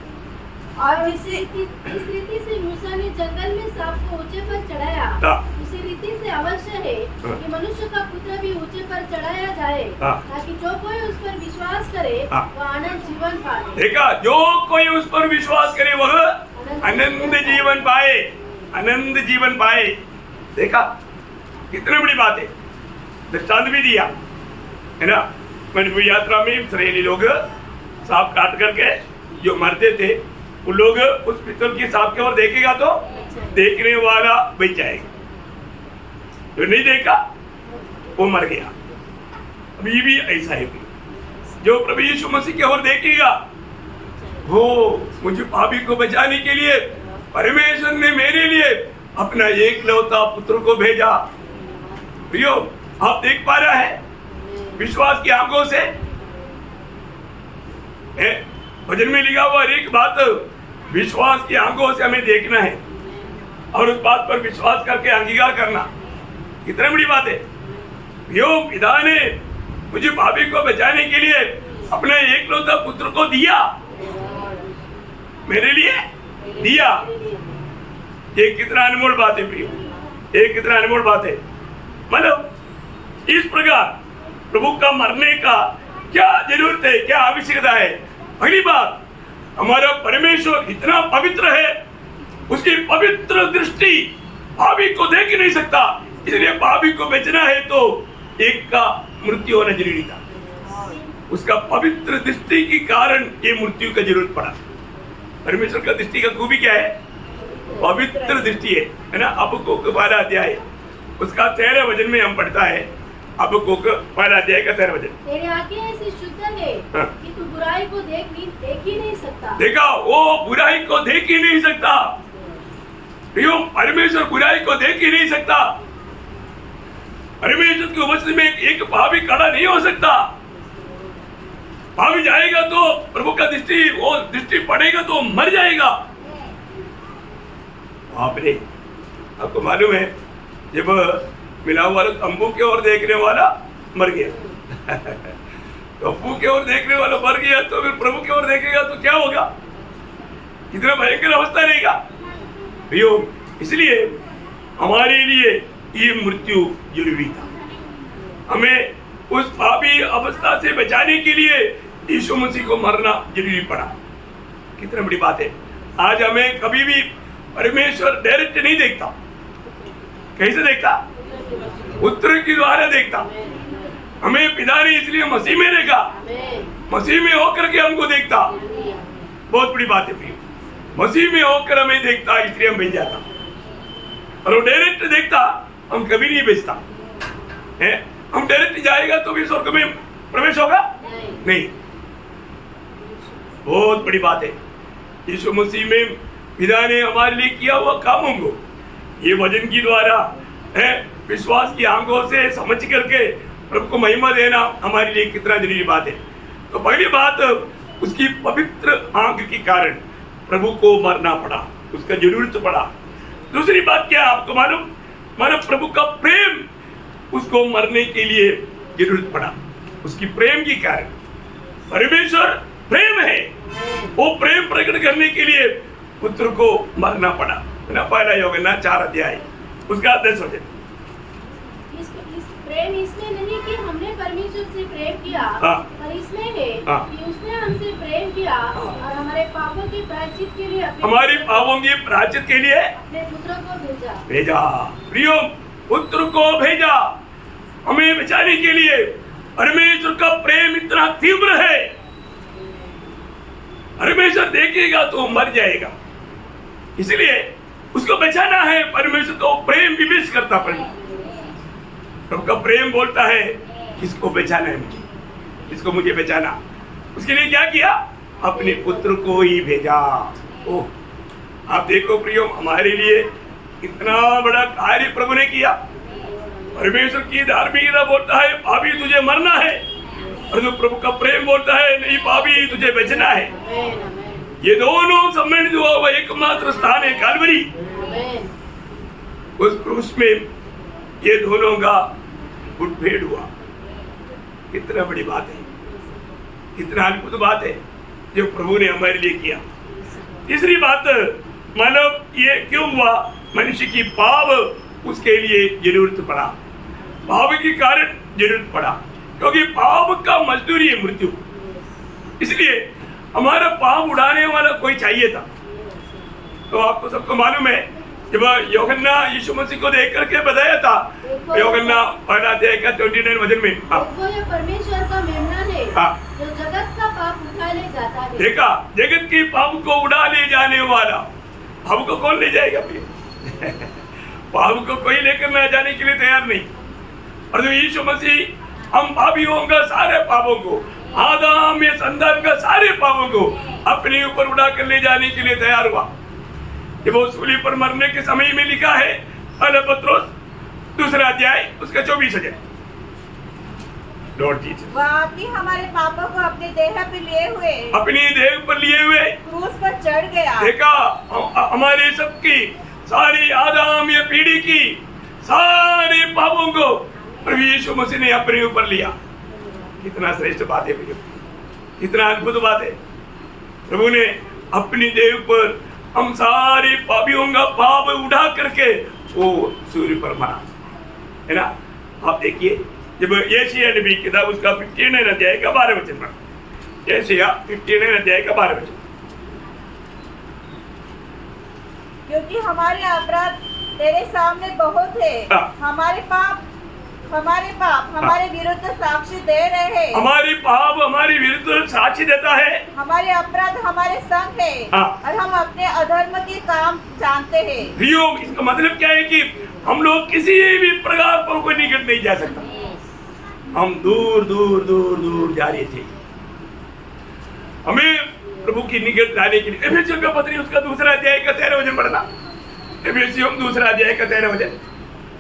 और इस रीति से मूसा ने जंगल में सांप को ऊंचे पर चढ़ाया, उसी रीति से अवश्य है कि मनुष्य का पुत्र भी ऊंचे पर चढ़ाया जाए, ताकि जो कोई उस पर विश्वास करे वह अनंत जीवन पाए। देखा, जो कोई उस पर विश्वास करे वह अनंत जीवन पाए, अनंत जीवन पाए। देखा, कितनी बड़ी बात है। दृष्टांत भी दिया है ना। मणिपुर यात्रा में इसराइली लोग सांप काट करके जो मरते थे, वो लोग उस पितल की सांप की ओर देखेगा तो देखने वाला बच जाएगा, जो नहीं देखा वो मर गया। अभी भी ऐसा है, जो प्रभु यीशु मसीह की ओर देखेगा वो मुझे पापी को बचाने के लिए परमेश्वर ने मेरे लिए अपना एकलौता पुत्र को भेजा। प्रियो, आप देख पा रहा है विश्वास की आंखों से भजन में लिखा हुआ हर एक बात विश्वास की आंखों से हमें देखना है और उस बात पर विश्वास करके अंगीकार करना। कितनी बड़ी बात है। यो पिता ने मुझे भाभी को बचाने के लिए अपने एकलौता पुत्र को दिया, मेरे लिए दिया। ये कितना अनमोल बात है प्रियो, ये कितना अनमोल बात है। मतलब इस प्रकार प्रभु का मरने का क्या जरूरत है, क्या आवश्यकता है। पहली बात, हमारा परमेश्वर इतना पवित्र है, उसकी पवित्र दृष्टि भाभी को देख ही नहीं सकता, इसलिए भाभी को बचना है तो एक का मृत्यु होना जरूरी था। उसका पवित्र दृष्टि के कारण ये मृत्यु का जरूरत पड़ा। परमेश्वर का दृष्टि का खूबी क्या है? पवित्र दृष्टि है ना। अब को 12 अध्याय उसका 13 वचन में हम पढ़ता है। अब को 12 अध्याय का 13 वचन, तेरे आंखें ऐसी शुद्ध है कि तू बुराई को देख ही नहीं सकता। देखा, वो बुराई को देख ही नहीं सकता। परमेश्वर बुराई को देख ही नहीं सकता। परमेश्वर की उपस्थिति में एक भावी खड़ा नहीं हो सकता। भावी जाएगा तो प्रभु का दृष्टि, वो दृष्टि पड़ेगा तो मर जाएगा। बाप रे, आपको मालूम है जब मिला वाला तंबू की ओर देखने वाला मर गया तंबू की ओर देखने वाला मर गया तो फिर प्रभु की ओर देखेगा तो क्या होगा? कितना भयंकर अवस्था रहेगा। इसलिए हमारे लिए ये मृत्यु जरूरी था। हमें उस पापी अवस्था से बचाने के लिए यीशु मसीह को मरना जरूरी पड़ा। कितनी बड़ी बात है। आज हमें कभी भी परमेश्वर डायरेक्ट नहीं देखता। कैसे देखता? उत्तर के द्वारा देखता। हमें पिता ने इसलिए मसीह में देखा, मसीह में होकर के हमको देखता। बहुत बड़ी बात है। मसीह में होकर हमें देखता, इसलिए हम भेज जाता। और वो डायरेक्ट देखता, हम कभी नहीं भेजता है। हम डायरेक्ट जाएगा तो भी स्वर्ग में प्रवेश होगा नहीं। बहुत बड़ी बात है। यीशु मसीह में पिता ने हमारे लिए किया हुआ कामों को ये वचन की द्वारा है विश्वास की आंखों से समझ करके प्रभु को महिमा देना हमारे लिए कितना जरूरी बात है। तो पहली बात, उसकी पवित्र आंख के कारण प्रभु को मरना पड़ा, उसका जरूरत पड़ा। दूसरी बात क्या आपको मालूम? मानो प्रभु का प्रेम उसको मरने के लिए जरूरत पड़ा। उसकी प्रेम के कारण, परमेश्वर प्रेम है, वो प्रेम प्रकट करने के लिए पुत्र को मरना पड़ा ना। पहला यूहन्ना 4 अध्याय उसका 10 वचन। प्रेम इसमें नहीं कि हमने परमेश्वर से प्रेम किया, पर इसमें है कि उसने हमसे प्रेम किया और हमारे पापों के प्रायश्चित के लिए अपने पुत्र को भेजा। प्रियो, पुत्र को भेजा हमें बचाने के लिए। परमेश्वर का प्रेम इतना तीव्र है, परमेश्वर देखेगा तो मर जाएगा, इसलिए उसको बचाना है। परमेश्वर को प्रेम विवेश करता। प्रभु का प्रेम बोलता है किसको बचाना है, किसको मुझे बचाना। उसके लिए क्या किया? अपने पुत्र को ही भेजा। ओह, आप देखो प्रियो, हमारे लिए कितना बड़ा कार्य प्रभु ने किया। परमेश्वर की धार्मिकता बोलता है पापी तुझे मरना है, और जो प्रभु का प्रेम बोलता है नहीं पापी तुझे बचना है। ये दोनों सम्मिलित हुआ हुआ एकमात्र स्थान है कालवरी। उस क्रूस में ये दोनों का मुठभेड़ हुआ। कितना बड़ी बात है, कितना अद्भुत बात है जो प्रभु ने हमारे लिए किया। तीसरी बात, मानव ये क्यों हुआ? मनुष्य की पाप उसके लिए जरूरत पड़ा, पाप के कारण जरूरत पड़ा, क्योंकि पाप का मजदूरी है मृत्यु। इसलिए हमारा पाप उड़ाने वाला कोई चाहिए था। तो आपको सबको मालूम है जब यूहन्ना यीशु मसीह को देख करके बताया था, यूहन्ना 1 अध्याय का 29 वचन में, वो ये परमेश्वर का मेमना है जो जगत का पाप उठा ले जाता है। देखा, जगत के पाप को उड़ा ले जाने वाला। पाप को कौन ले जाएगा? पाप को कोई लेकर न जाने के लिए तैयार नहीं। और जो यीशु मसीह हम पापियों का सारे पापों को, आदम या संतान का सारे पापों को अपने ऊपर उड़ा कर ले जाने के लिए तैयार हुआ। जब वो सूली पर मरने के समय में लिखा है, पहले पत्रोस दूसरा अध्याय उसका 24 वचन। लॉर्ड जीसस वह आपने हमारे पापों को अपने देह पे लिए हुए अपनी देह पर लिए हुए क्रूस पर चढ़ गया। देखा, हमारे सबकी सारी आदम या पीढ़ी की सारे पापों को प्रभु यीशु मसीह ने अपने ऊपर लिया। कितना श्रेष्ठ बात है भैया, कितना अद्भुत बात है। प्रभु ने अपनी देह पर हम सारे पापियों का पाप उठा करके वो सूर्य पर मरा, है ना। आप देखिए, जब यशायाह नबी किताब उसका 59 अध्याय का 12 वचन पर, यशायाह 59 अध्याय का 12 वचन। क्योंकि हमारे अपराध तेरे सामने बहुत है, हमारे पाप हमारे विरुद्ध साक्षी दे रहे हैं। हमारे पाप हमारे विरुद्ध साक्षी देता है, हमारे अपराध हमारे संग है और हम अपने अधर्म के काम जानते हैं। इसका मतलब क्या है कि हम लोग किसी भी प्रकार पर कोई निकट नहीं जा सकता। हम दूर दूर दूर दूर जा रहे थे, हमें प्रभु की निकट जाने के लिए। एफेसियों का पत्री उसका दूसरा अध्याय का 13 वचन पढ़ना। एफेसियों दूसरा अध्याय का 13 वचन।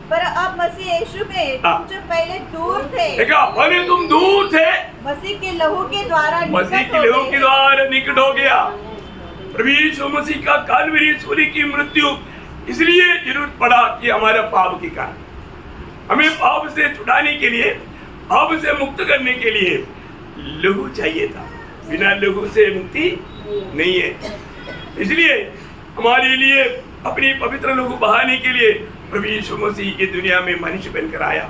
पर अब मसीह यीशु में तुम जो पहले दूर थे, देखा, पहले तुम दूर थे, मसीह के लहू के द्वारा निकट हो गया। प्रभु यीशु मसीह का कालवरी सूली की मृत्यु इसलिए जरूरत पड़ा कि हमारा पाप के कारण, हमें पाप से छुड़ाने के लिए, पाप से मुक्त करने के लिए लहू चाहिए था। बिना लहू से मुक्ति नहीं है। इसलिए हमारे लिए अपनी पवित्र लहू बहाने के लिए प्रभु यीशु मसीह की दुनिया में मनुष्य बनकर आया।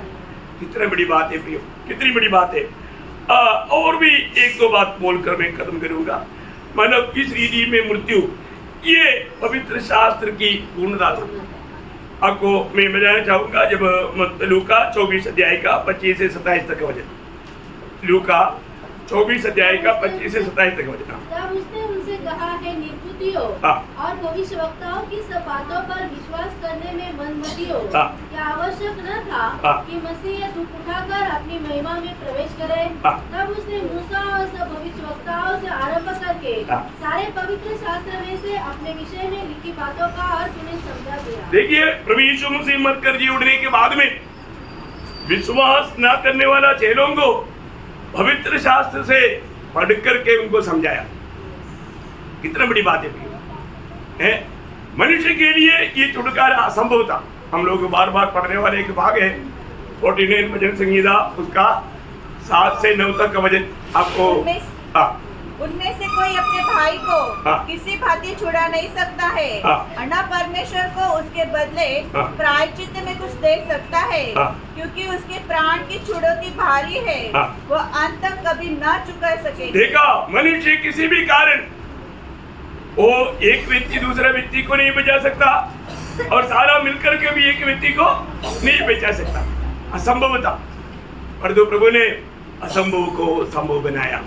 कितनी बड़ी बात है प्रियो, कितनी बड़ी बात है। और भी एक दो बात बोलकर मैं खत्म करूंगा। मानव इस रीति में मृत्यु, ये पवित्र शास्त्र की पूर्णता था। आपको मैं बताना चाहूंगा, जब लूका 24 अध्याय का 25 से 27 तक का वचन, लूका 24 अध्याय का 25 से 27 तक वचन। तब उसने उनसे कहा है, निर्बुद्धियों और भविष्यवक्ताओं की सब बातों पर विश्वास करने में मनमतियों, क्या आवश्यक न था कि मसीह दुख उठाकर अपनी महिमा में प्रवेश करे। तब उसने मूसा और सब भविष्यवक्ताओं से आरंभ करके सारे पवित्र शास्त्र में से अपने विषय में लिखी बातों का अर्थ उन्हें समझा दिया। देखिए, प्रभु यीशु मसीह मरकर जी उठने के बाद में विश्वास न करने वाला चेलों को पवित्र शास्त्र से पढ़ करके उनको समझाया। कितना बड़ी बात है। मनुष्य के लिए ये छुटकारा असंभव था। हम लोग बार बार पढ़ने वाले एक भाग है 49 भजन संहिता, उसका 7 से 9 तक का वचन आपको। उनमें से कोई अपने भाई को किसी भांति छुड़ा नहीं सकता है, अन्ना परमेश्वर को उसके बदले प्रायश्चित में कुछ दे सकता है, क्योंकि उसके प्राण की छुड़ौती भारी है, वो अंत तक कभी न चुका सके। देखा, मनुष्य किसी भी कारण वो एक व्यक्ति दूसरा व्यक्ति को नहीं बचा सकता, और सारा मिलकर के भी एक व्यक्ति को नहीं बचा सकता। असंभव था, पर जो प्रभु ने असंभव को संभव बनाया।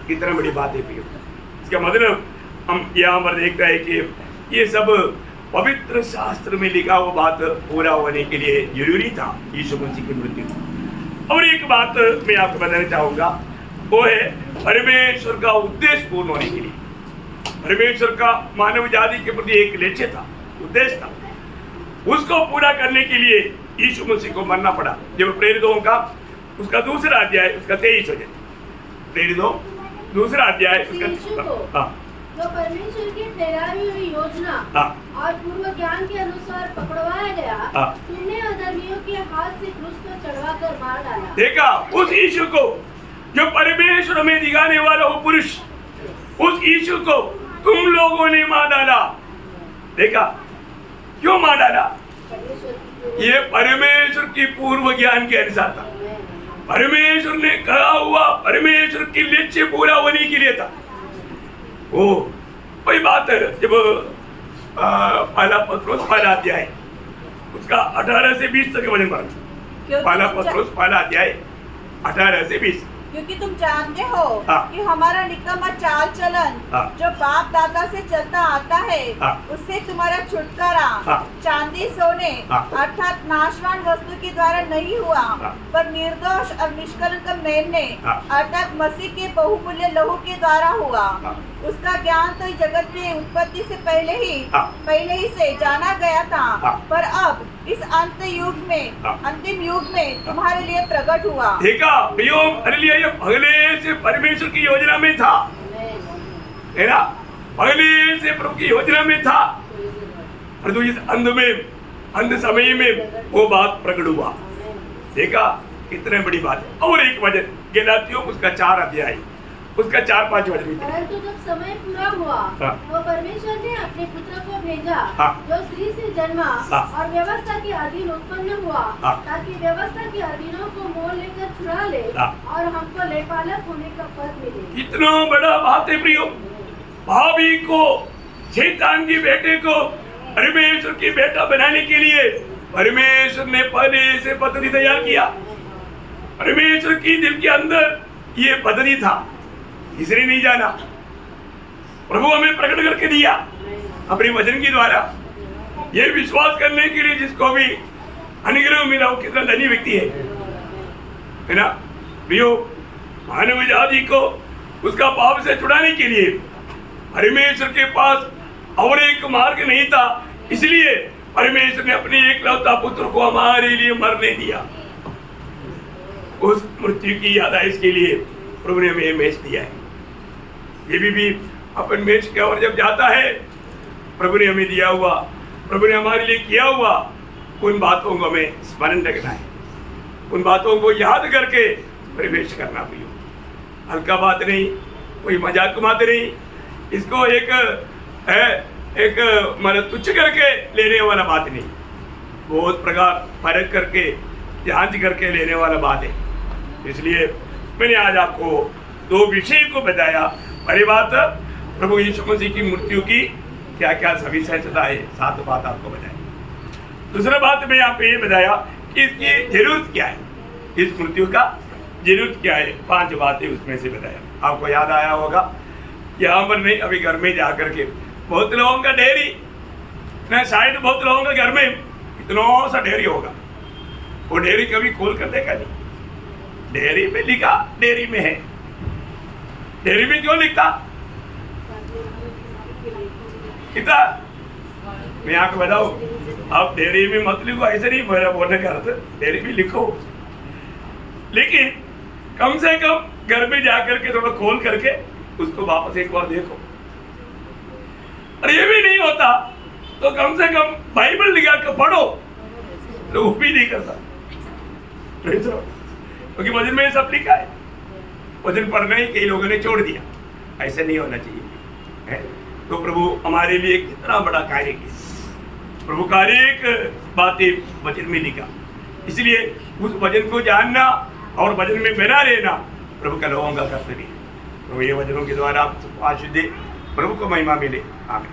कितना बड़ी बात है प्रियो। इसका मतलब हम यहाँ पर देखते हैं कि ये सब पवित्र शास्त्र में लिखा हुआ बात पूरा होने के लिए जरूरी था, यीशु मसीह की मृत्यु। और एक बात मैं आपको बताना चाहूंगा, वो है परमेश्वर का उद्देश्य पूर्ण होने के लिए। परमेश्वर का मानव जाति के प्रति एक लक्ष्य था, उद्देश्य था, उसको पूरा करने के लिए यीशु मसीह को मरना पड़ा। जब प्रेरितों का उसका दूसरा अध्याय उसका 23 वचन, प्रेरितों दूसरा अध्याय उसका, जो परमेश्वर की ठहराई हुई योजना और पूर्व ज्ञान के अनुसार पकड़वाया गया, तुमने अधर्मियों के हाथ से क्रूस पर चढ़वाकर मार डाला। देखा, उस यीशु को जो परमेश्वर में दिखाने वाला वो पुरुष, उस यीशु को तुम लोगों ने मार डाला। देखा, क्यों मार डाला? ये परमेश्वर की पूर्व ज्ञान के अनुसार था। परमेश्वर ने कहा हुआ, परमेश्वर की लक्ष्य पूरा होने के लिए था। वो वही बात है, जब पहला पत्रोस पहला अध्याय उसका 18 से 20 तक वचन पढ़ना। पहला पत्रोस पहला अध्याय 18 से 20। क्योंकि तुम जानते हो कि हमारा निकम्मा चाल चलन जो बाप दादा से चलता आता है, उससे तुम्हारा छुटकारा चांदी सोने अर्थात नाशवान वस्तु के द्वारा नहीं हुआ, पर निर्दोष और निष्कलंक मेमने अर्थात मसीह के बहुमूल्य लहू के द्वारा हुआ। उसका ज्ञान तो जगत की उत्पत्ति से पहले ही से जाना गया था, पर अब इस अंत युग में हाँ। अंतिम युग में तुम्हारे लिए प्रकट हुआ। देखा प्रियो, हालेलुया, ये पहले से परमेश्वर की योजना में था, है ना, पहले से प्रभु की योजना में था, परंतु इस अंत समय में वो बात प्रकट हुआ। देखा कितने बड़ी बात है। और एक वचन गलातियों उसका 4 अध्याय उसका 4-5 वचन। परंतु जब समय पूरा हुआ हाँ। तो परमेश्वर ने अपने पुत्र को भेजा हाँ। जो स्त्री से जन्मा हाँ। और व्यवस्था के अधीन उत्पन्न हुआ हाँ। ताकि व्यवस्था के अधीनों को मोल लेकर छुड़ा ले हाँ। और हमको लेपालक होने का पद मिले। कितना बड़ा बात है प्रियो। भाभी को, शैतान की बेटे को परमेश्वर की बेटा बनाने के लिए परमेश्वर ने पहले से पद्धति तैयार किया। परमेश्वर की दिल के अंदर ये पद्धति था, इसलिए नहीं जाना। प्रभु हमें प्रकट करके दिया अपने वचन के द्वारा। ये विश्वास करने के लिए जिसको भी अनुग्रह मिला वो कितना धनी व्यक्ति है ना प्रियो। मानव जाति को उसका पाप से छुड़ाने के लिए परमेश्वर के पास और एक मार्ग नहीं था, इसलिए परमेश्वर ने अपने एकलौता पुत्र को हमारे लिए मरने दिया। उस मृत्यु की यादाइश के लिए प्रभु ने हमें मेज दिया है। ये भी अपन मेज के और जब जाता है, प्रभु ने हमें दिया हुआ, प्रभु ने हमारे लिए किया हुआ उन बातों को हमें स्मरण रखना है, उन बातों को याद करके प्रवेश करना भी हो। हल्का बात नहीं, कोई मजाक बात नहीं, इसको एक मतलब तुच्छ करके लेने वाला बात नहीं, बहुत प्रकार फर्क करके जांच करके लेने वाला बात है। इसलिए मैंने आज आपको 2 विषय को बताया। पहली बात प्रभु यीशु मसीह की मृत्यु की क्या क्या सविशेषता है, 7 बात आपको बताया। दूसरा बात मैं आपको ये बताया कि इसकी जरूरत क्या है, इस मृत्यु का जरूरत क्या है, 5 बातें उसमें से बताया। आपको याद आया होगा, यहाँ पर नहीं अभी घर में जा करके बहुत लोगों का डेयरी ना, शायद बहुत लोगों के घर में इतना सा डेयरी होगा, वो डेयरी कभी खोल कर देखा नहीं। डेयरी में लिखा डेयरी में है, डेयरी में क्यों लिखता कितना, मैं आपको बताऊं, आप डेयरी में मत लिखो, ऐसे नहीं मेरा बोलने का अर्थ, डेयरी में लिखो, लेकिन कम से कम घर में जाकर के थोड़ा खोल करके उसको वापस एक बार देखो। और ये भी नहीं होता तो कम से कम बाइबल निकाल कर पढ़ो, तो वो भी नहीं करता, क्योंकि वचन में सब लिखा है। वचन पढ़ना ही कई लोगों ने छोड़ दिया, ऐसा नहीं होना चाहिए है। तो प्रभु हमारे लिए कितना बड़ा कार्य किया, प्रभु कार्य एक बातें वचन में लिखा, इसलिए उस वचन को जानना और वचन में बना रहना प्रभु का लोगों का कर्तव्य है। प्रभु ये वचनों के द्वारा आप आशीष दे, प्रभु को महिमा मिले, आमीन।